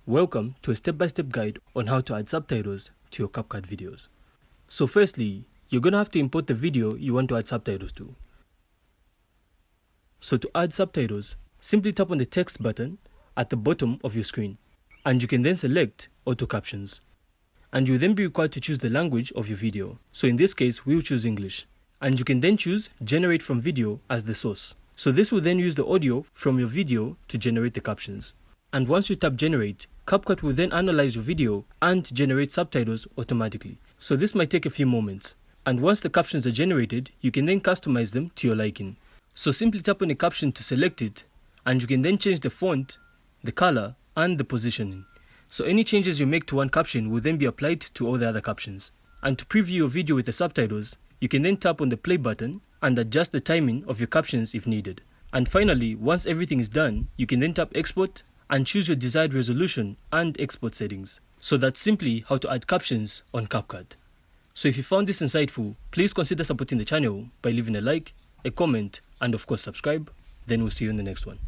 Welcome to a step-by-step guide on how to add subtitles to your Capcut videos. So firstly, you're going to have to import the video you want to add subtitles to. So to add subtitles, simply tap on the text button at the bottom of your screen, and you can then select Auto Captions. And you'll then be required to choose the language of your video. So in this case, we'll choose English. And you can then choose Generate from Video as the source. So this will then use the audio from your video to generate the captions. And once you tap Generate, Capcut will then analyze your video and generate subtitles automatically. So this might take a few moments. And once the captions are generated, you can then customize them to your liking. So simply tap on the caption to select it, and you can then change the font, the color, and the positioning. So any changes you make to one caption will then be applied to all the other captions. And to preview your video with the subtitles, you can then tap on the play button and adjust the timing of your captions if needed. And finally, once everything is done, you can then tap Export and choose your desired resolution and export settings. So that's simply how to add captions on Capcut. So if you found this insightful, please consider supporting the channel by leaving a like, a comment, and of course subscribe. Then we'll see you in the next one.